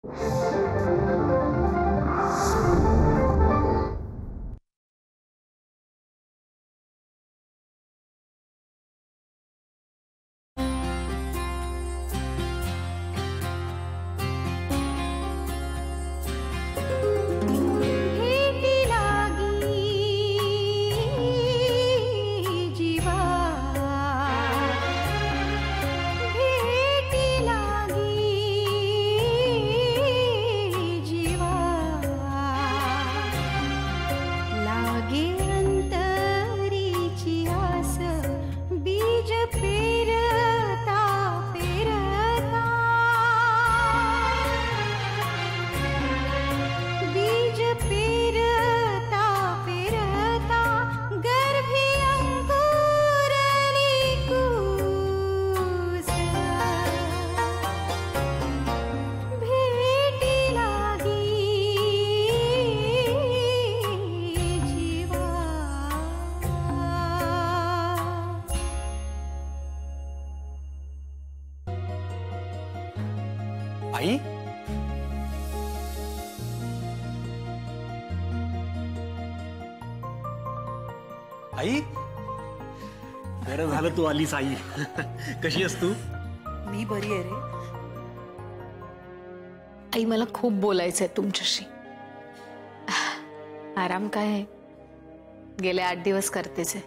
आई, आई, बरं झालं तू आलीस आई. कशी आहेस तू? मी बरी आहे रे. आई मला खूप बोलायचंय तुमच्याशी. आराम काय आहे, गेले 8 दिवस करतेच आहे.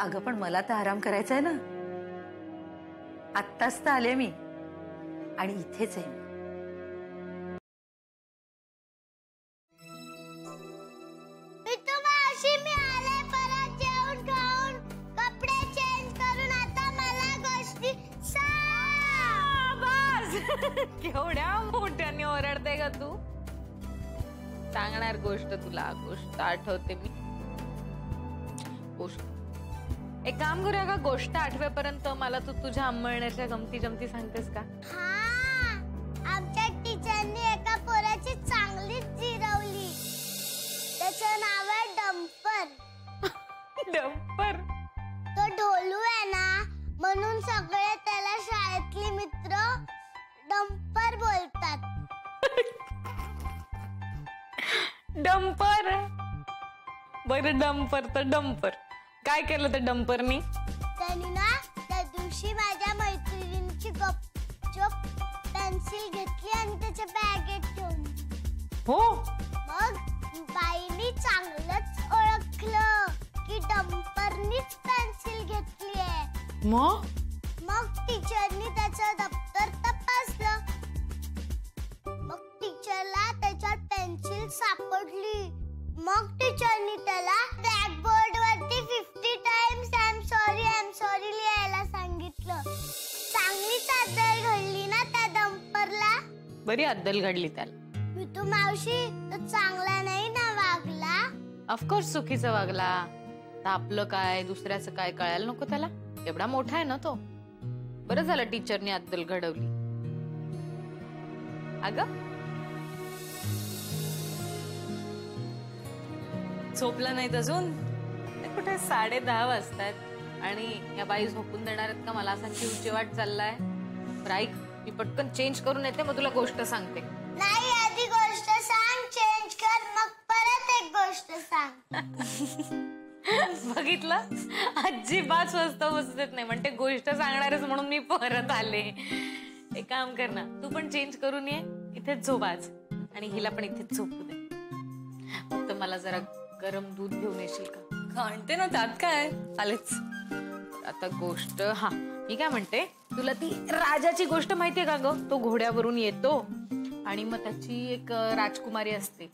अगं पण मला तर आराम करायचा आहे ना. आत्ताच तर आले मी आणि इथेच आहे. केवढ्या मोठ्याने ओरडते का तू? सांगणार गोष्ट तुला, गोष्ट आठवते मी. गोष्ट एक काम करूया का, गोष्ट आठवेपर्यंत मला तू तुझ्या अंमळण्याच्या गमती जमती सांगतेस का? आमच्या टीचरनी एका पोराची चांगलीच जिरवली. त्याचं नाव आहे डंपर. डंपर? तो ढोलू आहे ना, म्हणून सगळे त्याला शाळेतली मित्र डंपर बोलतात. डंपर? बरं डंपर तर डंपर. काय केलं त्या डंपरनी? त्यांनी ना त्या दिवशी माझ्या मैत्रिणीची गपचूप पेन्सिल घेतली आणि त्याच्या बॅगेत ठेवली. हो. मग बाईनी चांगलंच ओळखलं की डंपरनीच पेन्सिल घेतली आहे. मग टीचरनी त्याचं दप्तर तपासलं. मग टीचरला त्याच्यात पेन्सिल सापडली. मग टीचरनी त्याला ब्लॅकबोर्ड वरती 50 टाइम्स आय एम सॉरी लिहायला सांगितलं. चांगलीच अद्दल घडली ना त्या डंपरला. बरी अद्दल घडली त्याला. मितू मावशी तो चांगला नाही ना वागला. ऑफकोर्स चुकीचं वागला. तर आपलं काय दुसऱ्याचं काय कळायला नको त्याला. एवढा मोठा आहे ना तो. बरं झालं टीचरनी अद्दल घडवली. अगं झोपला नाहीत अजून? कुठे 10:30 वाजतायत आणि या बाई झोपून देणार आहेत का मला असा चिवचिवाट चाललाय. ऐक, मी पटकन चेंज करून येते, मग तुला गोष्ट सांगते. नाही, आधी गोष्ट सांग, चेंज कर, मग परत एक गोष्ट सांग. बघितलं, अजिबात स्वस्त बसत नाही. म्हणते गोष्ट सांगणारच म्हणून मी परत आले. एक काम कर ना, तू पण चेंज करून ये, इथेच झोप आज आणि हिला पण इथेच झोपू दे. फक्त मला जरा गरम दूध घेऊन येशील का? आणते ना, त्यात काय, आलेच. आता गोष्ट, हा मी काय म्हणते, तुला ती राजाची गोष्ट माहितीये का ग? तो घोड्यावरून येतो आणि मग त्याची एक राजकुमारी असते.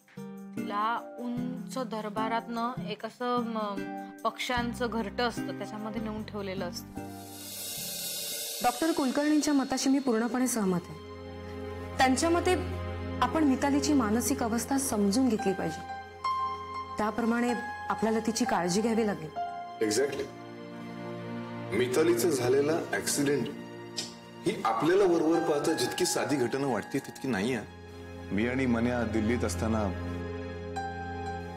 तिला उंच दरबारातनं एक असं पक्ष्यांचं घरटं असतं, त्याच्यामध्ये नेऊन ठेवलेलं असतं. डॉक्टर कुलकर्णींच्या मताशी मी पूर्णपणे सहमत आहे. त्यांच्या मते आपण मितालीची मानसिक अवस्था समजून घेतली पाहिजे. त्याप्रमाणे आपल्याला तिची काळजी घ्यावी लागेल. एक्झॅक्टली. मितालीचं झालेला ऍक्सिडेंट ही आपल्याला वरवर पाहता जितकी साधी घटना वाटते तितकी नाही आहे. मी आणि मन्या दिल्लीत असताना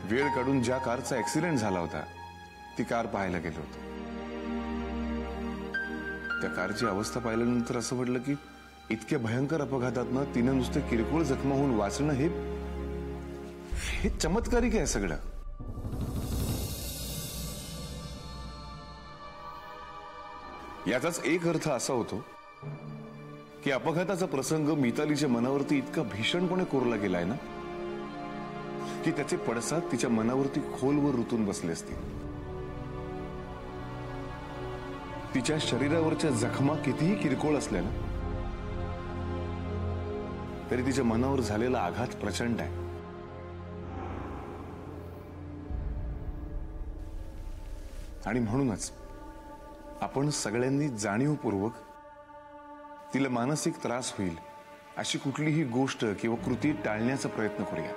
वेळ काढून ज्या कारचा ऍक्सिडेंट झाला होता ती कार पाहायला गेलो होतो. त्या कारची अवस्था पाहिल्यानंतर असं वाटलं की इतक्या भयंकर अपघातातनं तिनं नुसते किरकोळ जखमा होऊन वाचणं हे चमत्कारिक आहे सगळं. याचाच एक अर्थ असा होतो की अपघाताचा प्रसंग मितालीच्या मनावरती इतका भीषणपणे कोरला गेलाय ना की त्याचे पडसाद तिच्या मनावरती खोलवर रुतून बसले असतील. तिच्या शरीरावरच्या जखमा कितीही किरकोळ असल्या ना तरी तिच्या मनावर झालेला आघात प्रचंड आहे. आणि म्हणूनच आपण सगळ्यांनी जाणीवपूर्वक तिला मानसिक त्रास होईल अशी कुठलीही गोष्ट किंवा कृती टाळण्याचा प्रयत्न करूया.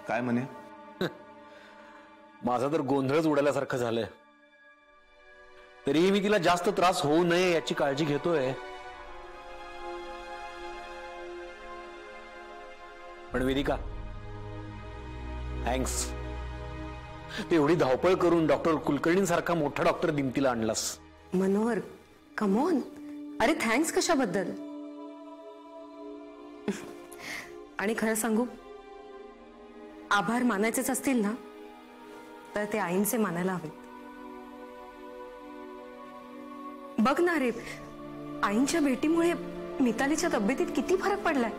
काय म्हणे? माझा तर गोंधळच उडाल्यासारखं झालंय. तरीही मी तिला जास्त त्रास होऊ नये याची काळजी घेतोय. पण वेदिका, थँक्स. तू एवढी धावपळ करून डॉक्टर कुलकर्णींसारखा मोठा डॉक्टर दिमतीला आणलास. मनोहर, कमॉन. अरे थँक्स कशाबद्दल? आणि खरं सांगू, आभार मानायचेच असतील ना तर ते आईंचे मानायला हवेत. बघ ना रे, आईंच्या भेटीमुळे मितालीच्या तब्येतीत किती फरक पडलाय.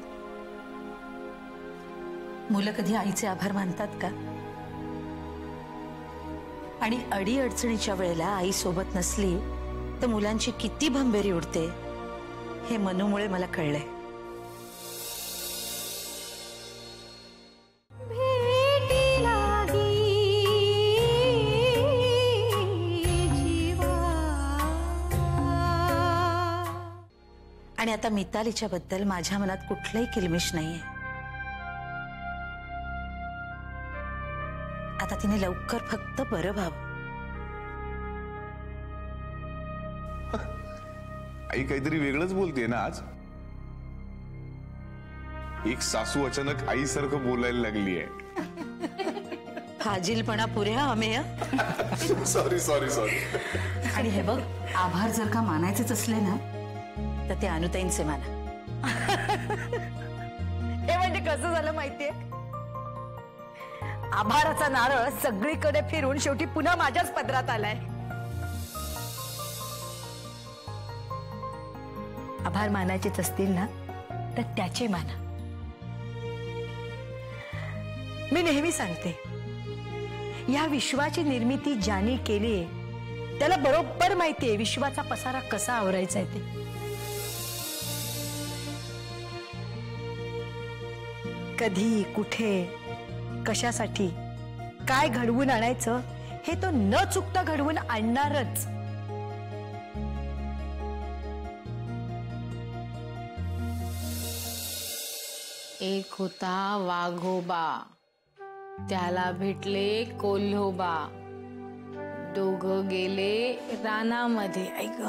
मुलं कधी आईचे आभार मानतात का? आणि अडी अडचणीच्या वेळेला आई सोबत नसली तर मुलांची किती भंबेरी उडते हे मनूमुळे मला कळलंय. आणि आता मितालीच्या बद्दल माझ्या मनात कुठलंही किलमिश नाहीये. आता तिने लवकर फक्त बरं व्हावं. आई काहीतरी वेगळंच बोलतेय ना आज. एक सासू अचानक आईसारखं बोलायला लागली आहे. फाजीलपणा पुरे अमेय. Sorry sorry sorry. आणि हे बघ, आभार जर का मानायचेच असले ना तर ते अनुताईंचे माना. हे म्हणजे कसं झालं माहितीये, आभाराचा नारळ सगळीकडे फिरून शेवटी पुन्हा माझ्याच पदरात आलाय. आभार मानायचेच असतील ना तर त्याचे माना. मी नेहमी सांगते, या विश्वाची निर्मिती ज्याने केली त्याला बरोबर माहितीये विश्वाचा पसारा कसा आवरायचा आहे ते. कधी, कुठे, कशासाठी, काय घडवून आणायचं हे तो न चुकता घडवून आणणारच. एक होता वाघोबा, त्याला भेटले कोल्होबा, दोघं गेले रानामध्ये. ऐक,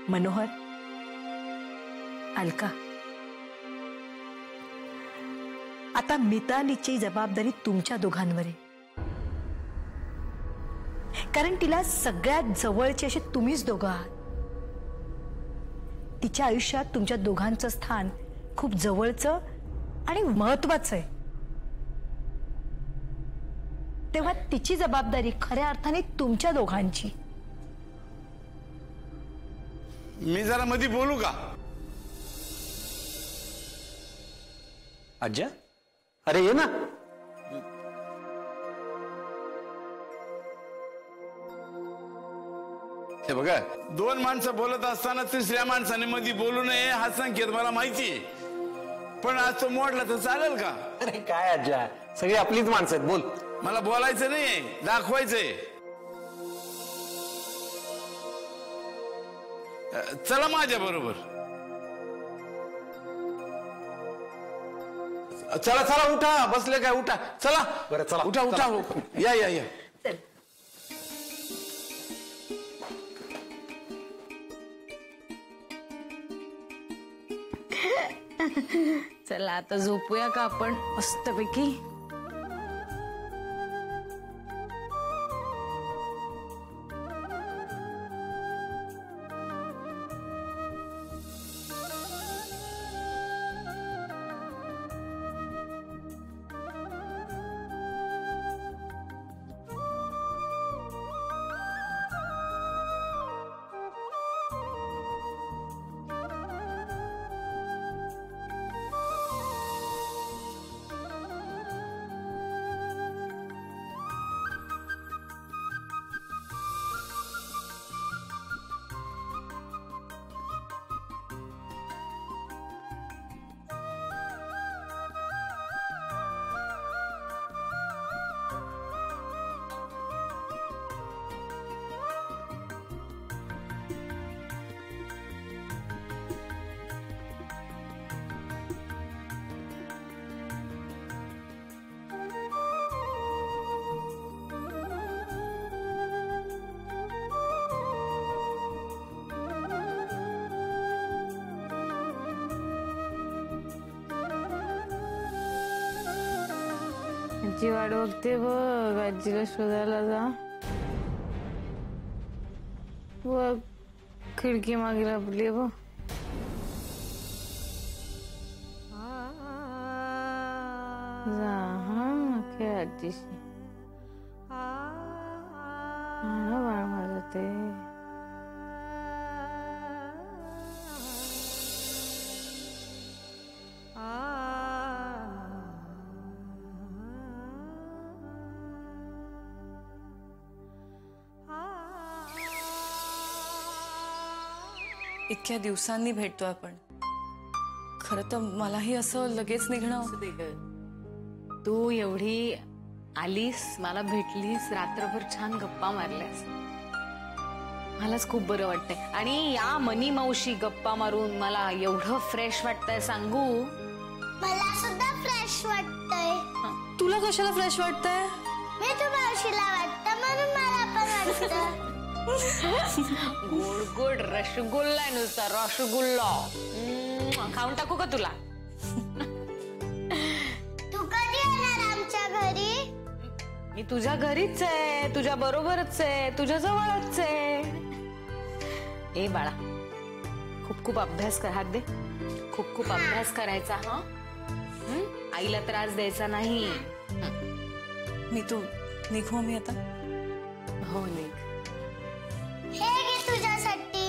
मनोहर, अलका, आता मितालीची जबाबदारी तुमच्या दोघांवर आहे. कारण तिला सगळ्यात जवळचे असे तुम्हीच दोघं आहात. तिच्या आयुष्यात तुमच्या दोघांचं स्थान खूप जवळचं आणि महत्वाचं आहे. तेव्हा तिची जबाबदारी खऱ्या अर्थाने तुमच्या दोघांची. मी जरा मध्ये बोलू का? आज्या, अरे ये ना. हे बघा, दोन माणसं बोलत असताना तिसऱ्या माणसाने मध्ये बोलू नये हा संकेत मला माहितीये. पण आज तो मोडला तर चालेल का? अरे काय आज्या, सगळी आपलीच माणसं आहेत. बोल. मला बोलायचं नाहीये, दाखवायचंय. चला माझ्या बरोबर. चला चला उठा, बसले काय, उठा चला. बरं, चला, उठा उठा. या या या. चला आता झोपूया का आपण मस्तपैकी. आजी वाट बघते बघ, आजीला शोधायला जा. बघ खिडकी मागे लपली बघ. जा हा खेळ आजीशी. बाळ माझं ते. इतक्या दिवसांनी भेटतोय आपण. खरं तर मलाही असं लगेच निघणं. तू एवढी आलीस, मला भेटलीस, रात्रभर छान गप्पा मारल्यास, मलाच खूप बरं वाटतंय. आणि या मनी मावशी गप्पा मारून मला एवढं फ्रेश वाटतंय सांगू. मला सुद्धा फ्रेश वाटतंय. तुला कशाला फ्रेश वाटतंय? मी तू मावशीला वाटतं म्हणून मला पण वाटतं. गोड गोड रसगुल्ला आहे नुसता, रसगुल्ला. खाऊन टाकू का तुला? तू कधी येणार आमच्या घरी? मी तुझ्या घरीच आहे, तुझ्या बरोबरच आहे, तुझ्या जवळच आहे. ए बाळा, खूप खूप अभ्यास कर. हात दे. खूप खूप अभ्यास करायचा हा. आईला त्रास द्यायचा नाही. मी तू निघू मी आता. हो निघ. हे घे तुझ्यासाठी.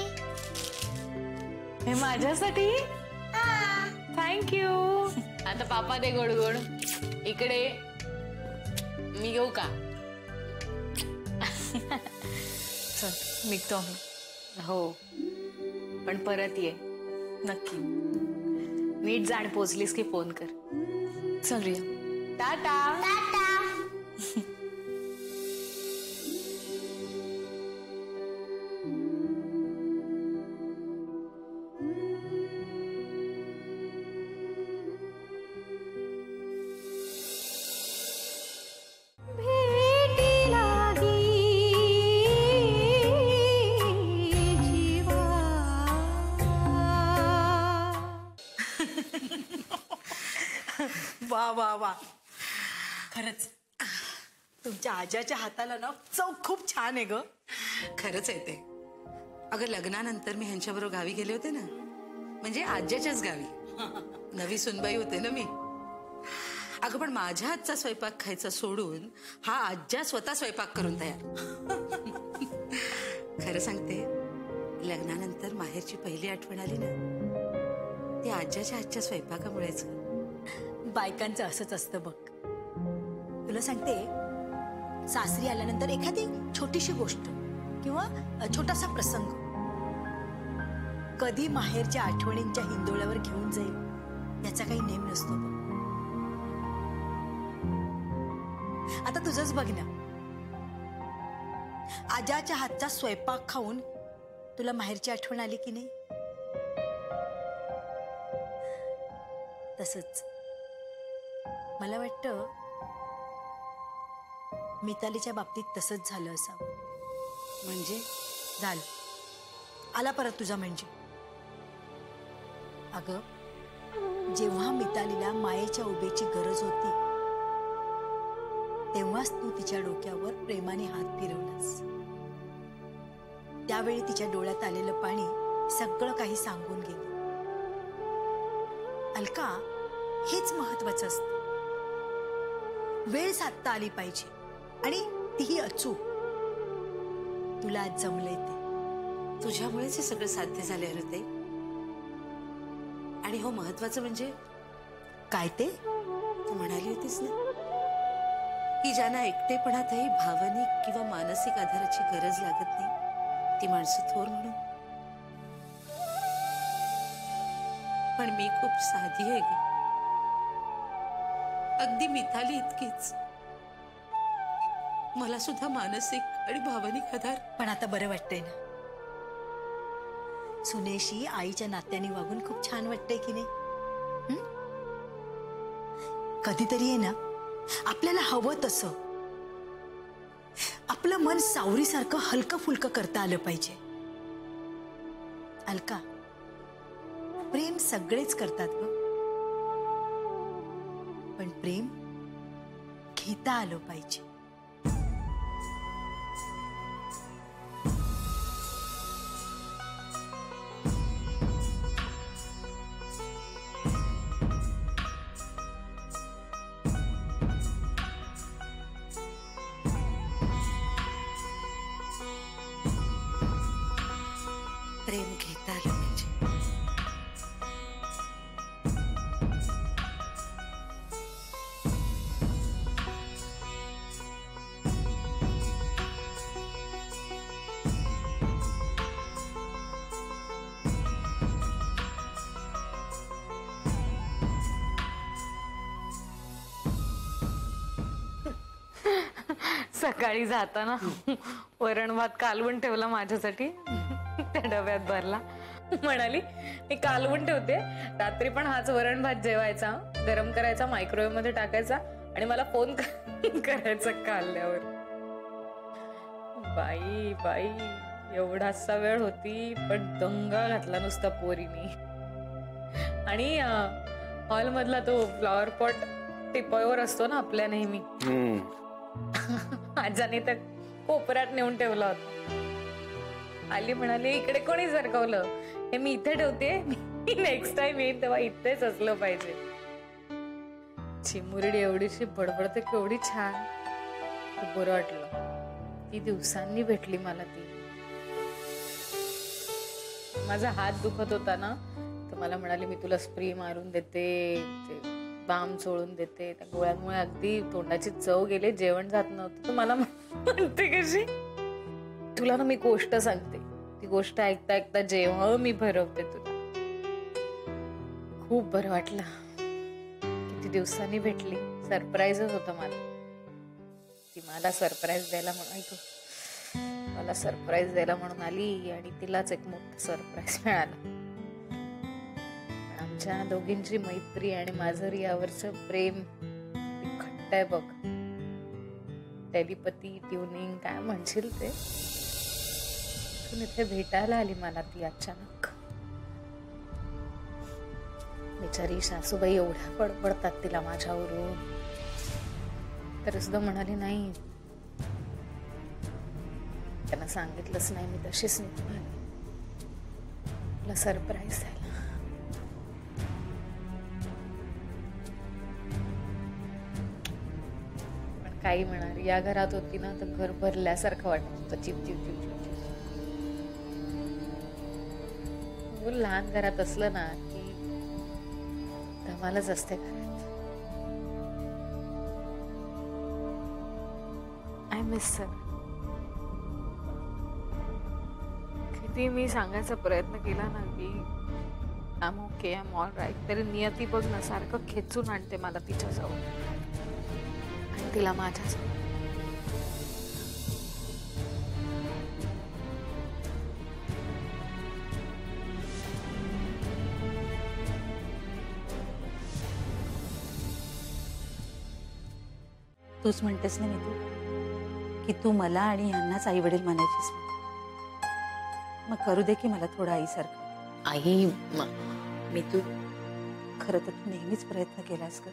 हे माझ्यासाठी? थँक्यू. आता पापा दे गोड गोड. इकडे मी घेऊ का? चल निघतो आम्ही. हो पण परत ये नक्की. नीट जाण पोचलीस की फोन कर. चल रिया. टाटा. टाटा. वा वा वा, खरंच तुमच्या आजाच्या हाताला ना चव खूप छान आहे ग. खरंच आहे ते. अगं लग्नानंतर मी ह्यांच्याबरोबर गावी गेले होते ना, म्हणजे आज्याच्याच गावी. नवी सुनबाई होते ना मी. अगं पण माझ्या हातचा स्वयंपाक खायचा सोडून हा आज्या स्वतः स्वयंपाक करून तयार. खरं सांगते, लग्नानंतर माहेरची पहिली आठवण आली ना, ती आज्याच्या हातच्या स्वयंपाकामुळेच. बायकांचं असंच असतं बघ. तुला सांगते, सासरी आल्यानंतर एखादी छोटीशी गोष्ट किंवा छोटासा प्रसंग कधी माहेरच्या आठवणींच्या हिंदोळ्यावर घेऊन जाईल याचा काही नेम नसतो बघ. आता तुझंच बघ ना, आजाच्या हातचा स्वयंपाक खाऊन तुला माहेरची आठवण आली की नाही? तसंच मला वाटतं मितालीच्या बाबतीत तसंच झालं असावं. म्हणजे झालं, आला परत तुझा म्हणजे. अगं, जेव्हा मितालीला मायेच्या उभेची गरज होती तेव्हाच तू तिच्या डोक्यावर प्रेमाने हात फिरवलास. त्यावेळी तिच्या डोळ्यात आलेलं पाणी सगळं काही सांगून गेलं. अलका, हेच महत्वाचं असतं. वेळ साधता आली पाहिजे आणि तीही अचूक. तुला आज जमलंय ते. तुझ्यामुळेच हे सगळं साध्य झाले होते. आणि हो, महत्वाचं म्हणजे काय ते? तू म्हणाली होतीस ना की ज्यांना एकटेपणातही भावनिक किंवा मानसिक आधाराची गरज लागत नाही ती माणसं थोर म्हणून. पण मी खूप साधी आहे ग, अगदी मिताली इतकीच. मला सुद्धा मानसिक आणि भावनिक आधार. पण आता बरं वाटतंय ना? सुनेशी आईच्या नात्याने वागून खूप छान वाटतंय की नाही? कधीतरी आहे ना, आपल्याला हवं तसं आपलं मन सावरीसारखं हलकं फुलकं करता आलं पाहिजे. अलका, प्रेम सगळेच करतात ग, पण प्रेम घेता आलं पाहिजे. प्रेम घेता आलं पाहिजे. सकाळी जाताना वरण भात कालवून ठेवला माझ्यासाठी, त्या डब्यात भरला. म्हणाली मी कालवून ठेवते, रात्री पण हाच वरण भात जेवायचा, गरम करायचा, मायक्रोवेव्ह मध्ये टाकायचा आणि मला फोन करायचा खाल्ल्यावर. बाई बाई, एवढासा वेळ होती पण दंगा घातला नुसता पोरीनी. आणि हॉल मधला तो फ्लॉवर पॉट टिपॉयवर असतो ना आपल्या नेहमी, आजाने तर कोपऱ्यात नेऊन ठेवला होता. आली म्हणाली इकडे कोणी सरकवलं, हे मी इथे ठेवते, मी नेक्स्ट टाइम येईन तेव्हा इथेच असलं पाहिजे. चिमुरडी एवढीशी बडबडते केवढी छान. खूप बरं वाटलं. ती दिवसांनी भेटली मला. ती माझा हात दुखत होता ना, तर मला म्हणाली मी तुला स्प्रे मारून देते, बाम चोळून देते. त्या गोळ्यांमुळे अगदी तोंडाची चव गेले, जेवण जात नव्हतं. तर मला म्हणते कशी, तुला ना मी गोष्ट सांगते, ती गोष्ट ऐकता ऐकता जेव्हा मी भरवते तुला. खूप बरं वाटलं. किती दिवसांनी भेटली. सरप्राईजच होतं मला. ती मला सरप्राईज द्यायला म्हणून, ऐकू, मला सरप्राईज द्यायला म्हणून आली आणि तिलाच एक मोठं सरप्राईज मिळालं. आमच्या दोघींची मैत्री आणि माझं रियावरचं प्रेम घट्ट आहे बघ. टेलिपॅथी, ट्युनिंग, काय म्हणशील ते. इथे भेटायला आली मला ती अचानक. बिचारी सासूबाई एवढ्या बडबडतात तिला माझ्यावरून, तरी सुद्धा म्हणाली नाही, त्यांना सांगितलंच नाही, मी तशीच निघून आली तुला सरप्राईज द्यायला. पण काही म्हणणार, या घरात होती ना तर घर भरल्यासारखं वाटत होतं. चिप चिप चिप चिप. लहान घरात असलं ना की धमालच असते घरात. I miss sir. किती मी सांगायचा प्रयत्न केला ना की I am okay, I am all right, तरी नियती बघ ना सारखं खेचून आणते मला तिच्याजवळ आणि तिला माझ्याजवळ. तूच म्हणतेस ना मी तू की तू मला आणि यांनाच आई वडील मानायचीस, मग करू दे की मला थोडं आईसारखं. आई मी तू खरं तर तू नेहमीच प्रयत्न केलास ग,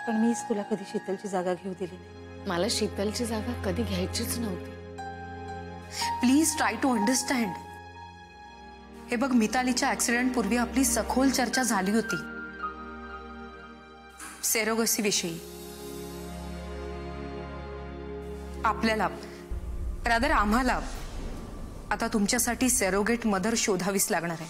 पण मीच तुला कधी शीतलची जागा घेऊ दिली नाही. मला शीतलची जागा कधी घ्यायचीच नव्हती. Please try to understand. हे बघ, मितालीच्या ऍक्सिडेंट पूर्वी आपली सखोल चर्चा झाली होती सेरोगसी विषयी. आपल्याला रादर आम्हाला आता तुमच्यासाठी सेरोगेट मदर शोधावीच लागणार आहे.